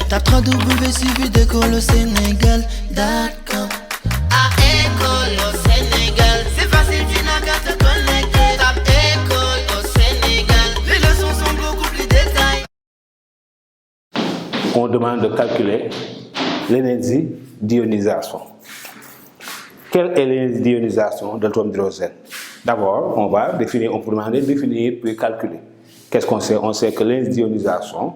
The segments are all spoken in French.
Tape www.suividécole-au-sénégal.com. À école au Sénégal, c'est facile, tu n'as qu'à te connecter. Tape école au Sénégal, les leçons sont beaucoup plus détaillées. On demande de calculer l'énergie d'ionisation. Quelle est l'énergie d'ionisation de l'atome d'hydrogène? D'abord, on va définir, on peut demander de définir puis calculer. Qu'est-ce qu'on sait? On sait que l'énergie d'ionisation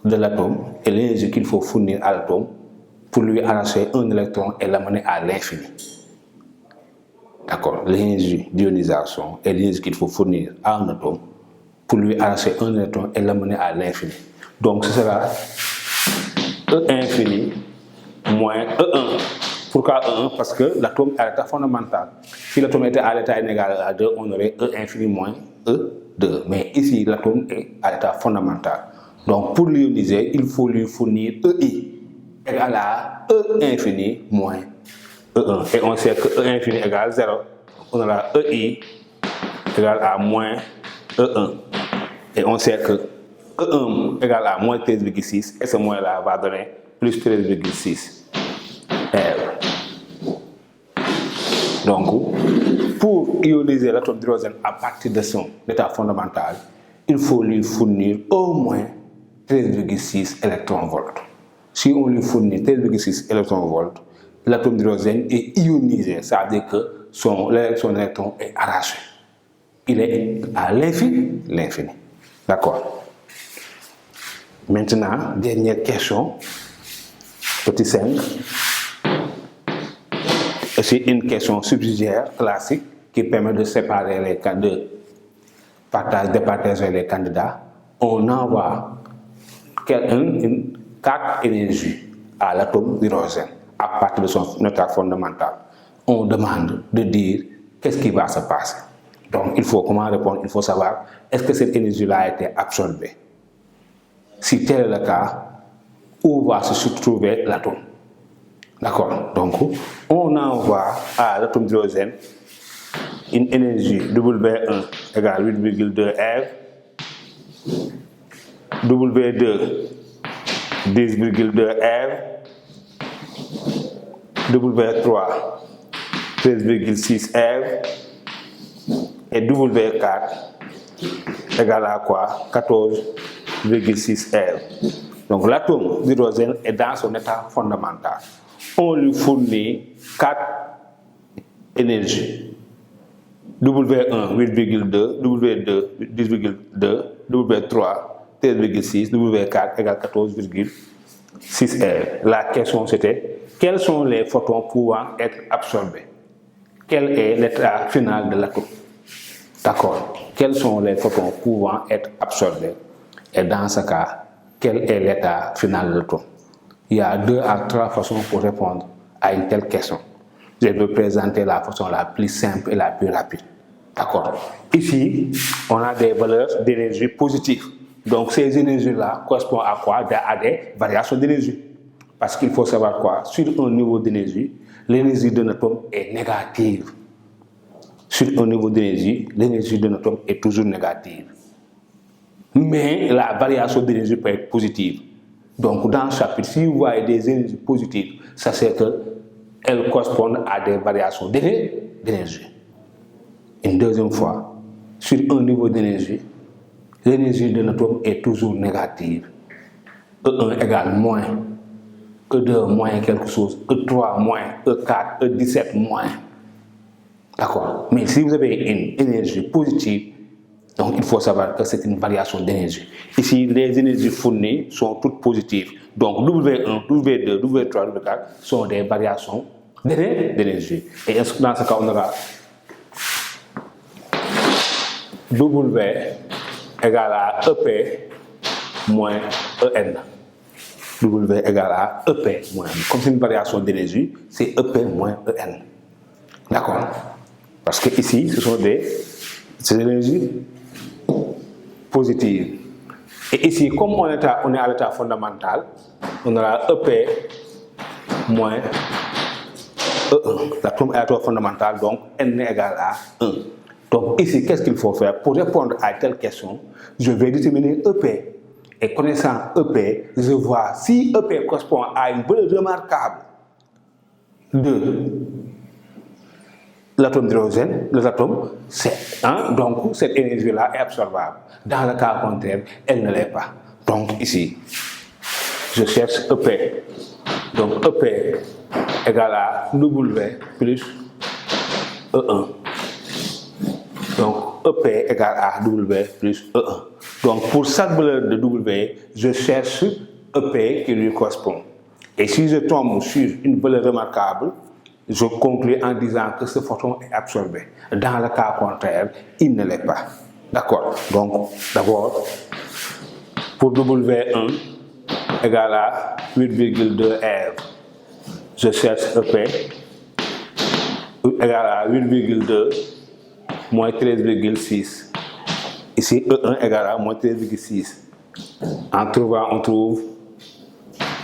de l'atome est l'énergie qu'il faut fournir à l'atome pour lui arracher un électron et l'amener à l'infini. D'accord? L'énergie d'ionisation est l'énergie qu'il faut fournir à un atome pour lui arracher un électron et l'amener à l'infini. Donc ce sera E infini moins E1. Pourquoi E1? Parce que l'atome est à l'état fondamental. Si l'atome était à l'état inégal à 2, on aurait E infini moins E2. Mais ici, l'atome est à l'état fondamental. Donc pour l'ioniser, il faut lui fournir EI égale à E infini moins E1. Et on sait que E infini égale 0. On aura EI égale à moins E1. Et on sait que E1 égale à moins 13,6 et ce moins-là va donner plus 13,6 R. Donc, pour ioniser l'atome d'hydrogène à partir de son état fondamental, il faut lui fournir au moins 13,6 électronvolts. Si on lui fournit 13,6 électronvolts, l'atome d'hydrogène est ionisé, ça veut dire que son électron est arraché. Il est à l'infini. D'accord. Maintenant, dernière question, petit 5. C'est une question subsidiaire classique qui permet de séparer les départager les candidats. On envoie 4 énergies à l'atome d'hydrogène à partir de son état fondamental. On demande de dire qu'est-ce qui va se passer. Donc, comment répondre? Il faut savoir, est-ce que cette énergie-là a été absorbée? Si tel est le cas, où va se trouver l'atome? D'accord? Donc, on envoie à l'atome d'hydrogène une énergie W1 égale 8,2 R, W2 10,2 R, W3 13,6 R et W4 égale à quoi? 14,6 R. Donc l'atome d'hydrogène est dans son état fondamental. On lui fournit 4 énergies. W1 8,2, W2 10,2, W3 13,6, W4 égale 14,6 R. La question c'était, quels sont les photons pouvant être absorbés? Quel est l'état final de l'atome? D'accord. Quels sont les photons pouvant être absorbés? Et dans ce cas, quel est l'état final de l'atome? Il y a 2 à 3 façons pour répondre à une telle question. Je vais présenter la façon la plus simple et la plus rapide. D'accord. Ici, on a des valeurs d'énergie positives. Donc ces énergies-là correspondent à quoi? À des variations d'énergie. Parce qu'il faut savoir quoi? Sur un niveau d'énergie, l'énergie d'un atome est négative. Sur un niveau d'énergie, l'énergie d'un atome est toujours négative. Mais la variation d'énergie peut être positive. Donc dans ce chapitre, si vous voyez des énergies positives, ça c'est qu'elles correspondent à des variations d'énergie. Une deuxième fois, sur un niveau d'énergie, l'énergie d'un atome est toujours négative. E1 égale moins, E2 moins quelque chose, E3 moins, E4, E17 moins. D'accord. Mais si vous avez une énergie positive, donc il faut savoir que c'est une variation d'énergie. Ici, les énergies fournies sont toutes positives. Donc W1, W2, W3, W4 sont des variations d'énergie. Et dans ce cas, on aura W égale à EP moins EN. W égale à EP moins EN. Comme c'est une variation d'énergie, c'est EP moins EN. D'accord. Parce que ici, ce sont des énergies positives. Et ici, comme on est à l'état fondamental, on aura EP moins E1. L'atome est à l'état fondamental, donc N égale à 1. Donc ici, qu'est-ce qu'il faut faire? Pour répondre à telle question, je vais déterminer EP. Et connaissant EP, je vois si EP correspond à une valeur remarquable de l'atome d'hydrogène, donc cette énergie-là est absorbable. Dans le cas contraire, elle ne l'est pas. Donc ici, je cherche EP. Donc EP égale à W plus E1. Donc EP égale à W plus E1. Donc pour chaque valeur de W, je cherche EP qui lui correspond. Et si je tombe sur une valeur remarquable, je conclue en disant que ce photon est absorbé. Dans le cas contraire, il ne l'est pas. D'accord? Donc, d'abord, pour W1 égale à 8,2 R, je cherche EP égale à 8,2 moins 13,6. Ici, E1 égale à moins 13,6. En trouvant, on trouve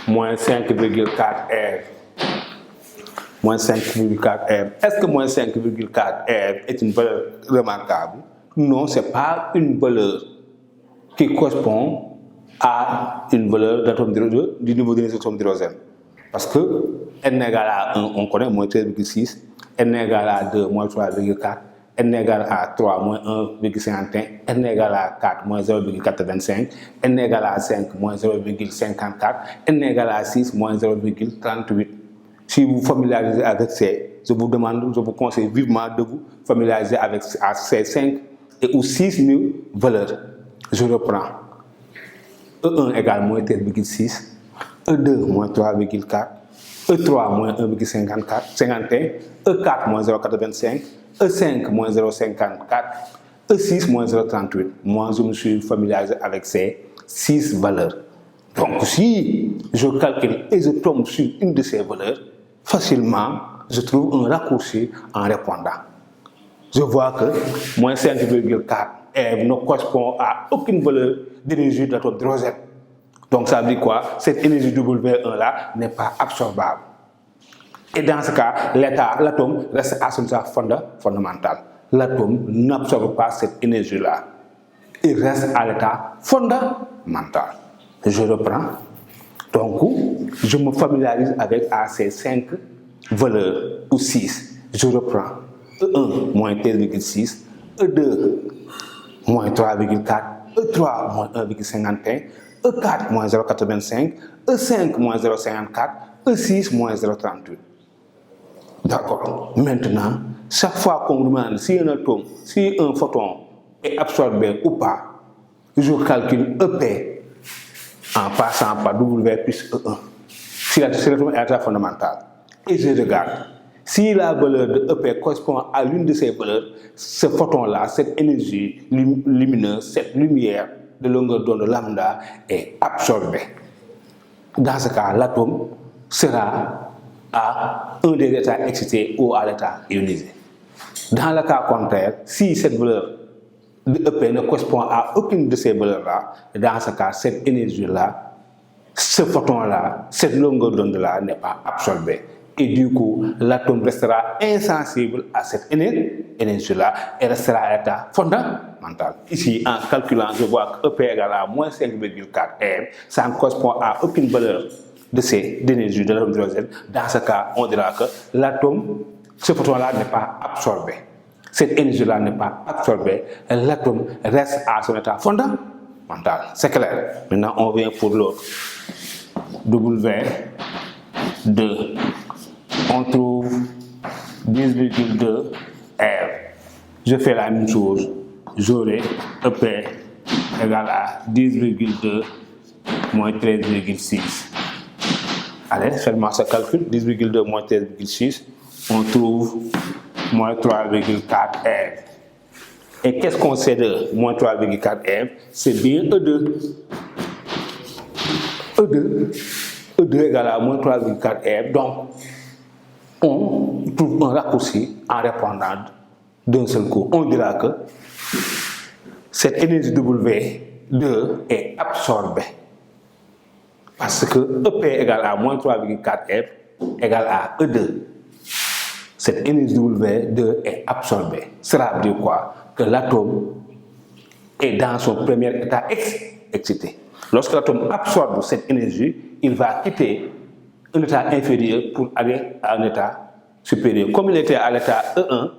moins 5,4 R. Moins 5,4 R. Est-ce que moins 5,4 R est une valeur remarquable? Non, ce n'est pas une valeur qui correspond à une valeur du niveau d'énergie d'atome d'hydrogène. Parce que N égale à 1, on connaît, moins 13,6. N égale à 2, moins 3,4. N égale à 3, moins 1,51. N égale à 4, moins 0,85. N égale à 5, moins 0,54. N égale à 6, moins 0,38. Si vous vous familiarisez avec ces, je vous conseille vivement de vous familiariser avec ces 5 ou 6 000 valeurs. Je reprends. E1 égale moins 13,6. E2 moins 3,4. E3 moins 1,51. E4 moins 0,85. E5 moins 0,54. E6 moins 0,38. Moi, je me suis familiarisé avec ces 6 valeurs. Donc, si je calcule et je tombe sur une de ces valeurs, facilement, je trouve un raccourci en répondant. Je vois que moins 5,4 R ne correspond à aucune valeur d'énergie de l'atome d'hydrogène. Donc, ça veut dire quoi? Cette énergie W1 là n'est pas absorbable. Et dans ce cas, l'atome reste à son état fondamental. L'atome n'absorbe pas cette énergie-là. Il reste à l'état fondamental. Je reprends. Donc, je me familiarise avec ces 5 valeurs ou 6. Je reprends. E1 moins 13,6. E2 moins 3,4. E3 moins 1,51. E4 moins 0,85. E5 moins 0,54. E6 moins 0,38. D'accord. Maintenant, chaque fois qu'on me demande si un photon est absorbé ou pas, je calcule EP en passant par W plus E1. Si l'atome est à l'état fondamental. Et je regarde. Si la valeur de EP correspond à l'une de ces valeurs, ce photon-là, cette énergie lumineuse, cette lumière de longueur d'onde lambda est absorbée. Dans ce cas, l'atome sera à un des états excités ou à l'état ionisé. Dans le cas contraire, si cette valeur de EP ne correspond à aucune de ces valeurs-là, dans ce cas, cette énergie-là, ce photon-là, cette longueur d'onde-là n'est pas absorbée. Et du coup, l'atome restera insensible à cette énergie-là et restera à l'état fondamental. Ici, en calculant, je vois que EP égale à moins 5,4 R, ça ne correspond à aucune valeur d'énergie de l'atome d'hydrogène. Dans ce cas, on dira que ce photon-là n'est pas absorbé. Cette énergie-là n'est pas absorbée, l'atome reste à son état fondamental. C'est clair. Maintenant, on vient pour l'autre. W2. On trouve 10,2 R. Je fais la même chose. J'aurai EP égale à 10,2 moins 13,6. Allez, faites-moi ce calcul. 10,2 moins 13,6. On trouve moins 3,4 R. Et qu'est-ce qu'on sait de moins 3,4 R? C'est bien E2. E2 égale à moins 3,4 R. Donc, on trouve un raccourci en répondant d'un seul coup. On dira que cette énergie W2 est absorbée. Parce que EP égale à moins 3,4 R égale à E2. Cette énergie W2 est absorbée. Cela veut dire quoi? Que l'atome est dans son premier état excité. Lorsque l'atome absorbe cette énergie, il va quitter un état inférieur pour aller à un état supérieur. Comme il était à l'état E1,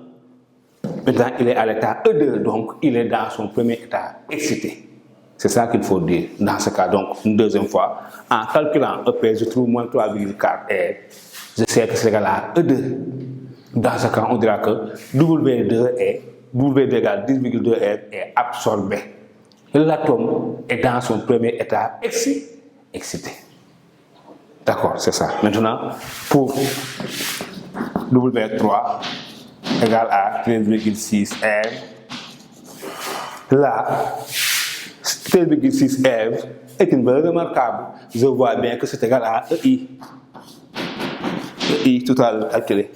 maintenant il est à l'état E2, donc il est dans son premier état excité. C'est ça qu'il faut dire dans ce cas. Donc, une deuxième fois, en calculant EP, je trouve moins 3,4 R. Je sais que c'est égal à E2. Dans ce cas, on dira que W2 égale 10,2 R est absorbé. L'atome est dans son premier état excité. D'accord, c'est ça. Maintenant, pour W3 égale à 13,6 R, là, 13,6 R est une valeur remarquable. Je vois bien que c'est égal à EI. EI total calculé.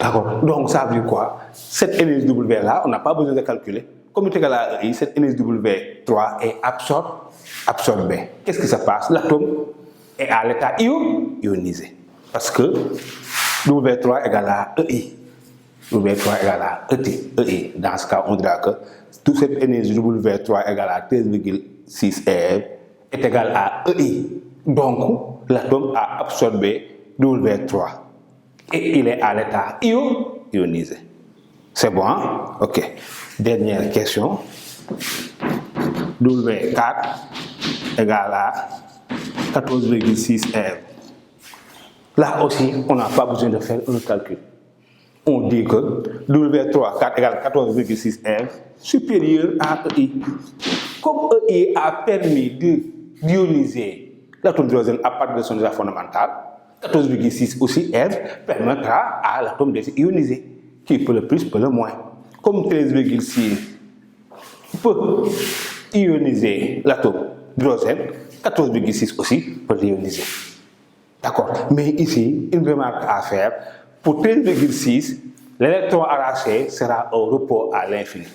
D'accord. Donc ça veut dire quoi? Cette énergie W là, on n'a pas besoin de calculer. Comme il est égal à EI, cette énergie W3 est absorbée. Qu'est-ce qui se passe? L'atome est à l'état ionisé. Parce que W3 égale à EI. W3 égale à EI. Dans ce cas, on dira que toute cette énergie W3 égale à 13,6 R est égale à EI. Donc, l'atome a absorbé W3 et il est à l'état ionisé. C'est bon, hein? Ok. Dernière question. W4 égale à 14,6 R. Là aussi, on n'a pas besoin de faire un calcul. On dit que W3 4 égale 14,6 R supérieur à EI. Comme EI a permis d'ioniser l'atome d'hydrogène à partir de son état fondamental, 14,6 aussi R permettra à l'atome d'être ionisé, qui peut le plus, peut le moins. Comme 13,6 peut ioniser l'atome d'hydrogène, 14,6 aussi peut l'ioniser. D'accord. Mais ici, une remarque à faire. Pour 13,6, l'électron arraché sera au repos à l'infini.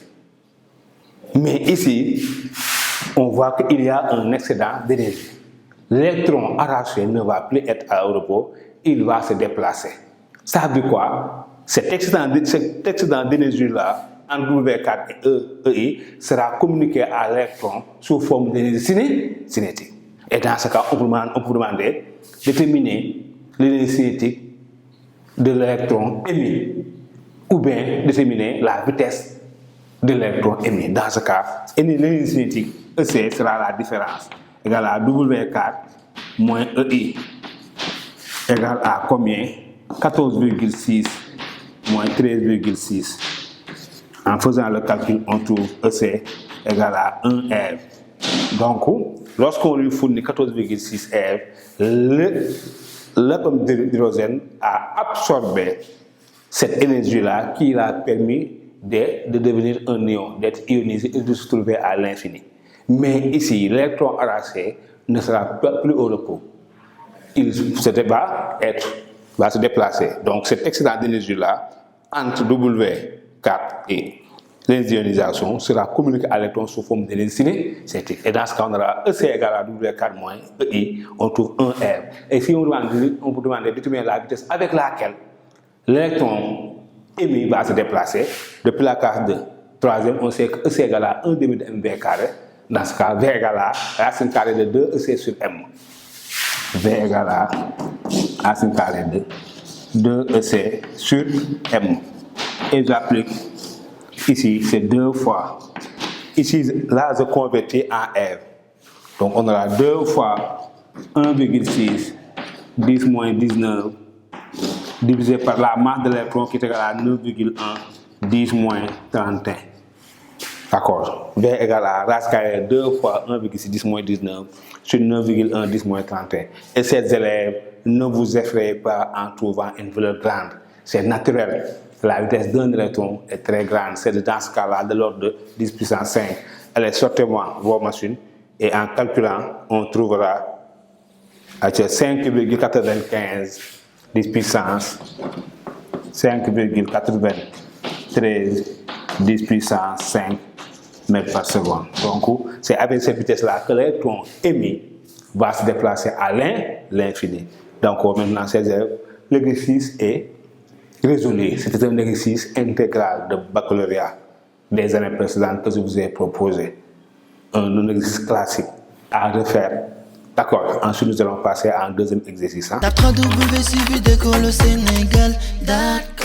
Mais ici, on voit qu'il y a un excédent d'énergie. L'électron arraché ne va plus être au repos, il va se déplacer. Ça veut dire quoi? Cet excédent d'énergie-là, en W4 et EI, sera communiqué à l'électron sous forme d'énergie cinétique. Et dans ce cas, on peut demander de déterminer l'énergie cinétique de l'électron émis, ou bien déterminer la vitesse de l'électron émis. Dans ce cas, l'énergie cinétique EC sera la différence, égale à W4 moins EI, égale à combien? 14,6 moins 13,6. En faisant le calcul, on trouve EC égale à 1 R. Donc, lorsqu'on lui fournit 14,6 R, l'atome d'hydrogène a absorbé cette énergie-là qui l'a permis de devenir un ion, d'être ionisé et de se trouver à l'infini. Mais ici, l'électron arraché ne sera plus au repos. Il va se déplacer. Donc cet excédent d'énergie-là, entre W4 et l'ionisation, sera communiqué à l'électron sous forme d'énergie cinétique. Et dans ce cas, on aura EC égale à W4 moins EI, on trouve 1 R. Et si on peut demander de déterminer la vitesse avec laquelle l'électron émis va se déplacer, depuis la case de troisième, on sait que EC égale à 1 demi de mv carré. Dans ce cas, V égale à racine carrée de 2 EC sur M. V égale à racine carrée de 2 EC sur M. Et j'applique ici, c'est 2 fois. Ici, là, je convertis en R. Donc, on aura 2 fois 1,6 10 moins 19 divisé par la masse de l'électron qui est égale à 9,1 10 moins 31. D'accord. V égale à racine carrée 2 fois 1,6 10 moins 19 sur 9,1 10 moins 31. Et ces élèves, ne vous effrayez pas en trouvant une valeur grande. C'est naturel. La vitesse d'un électron est très grande. C'est dans ce cas-là de l'ordre de 10 puissance 5. Allez, sortez-moi vos machines et en calculant, on trouvera 5,95 10 puissance 5,93 10 puissance 5 mètres par seconde. Donc, c'est avec cette vitesse-là que l'électron émis va se déplacer à l'infini. Donc, maintenant, ces élèves, l'exercice est résolu. C'était un exercice intégral de baccalauréat des années précédentes que je vous ai proposé. Un exercice classique. à refaire. D'accord, ensuite nous allons passer à un deuxième exercice. Tape 3W suivi d'école au Sénégal. D'accord.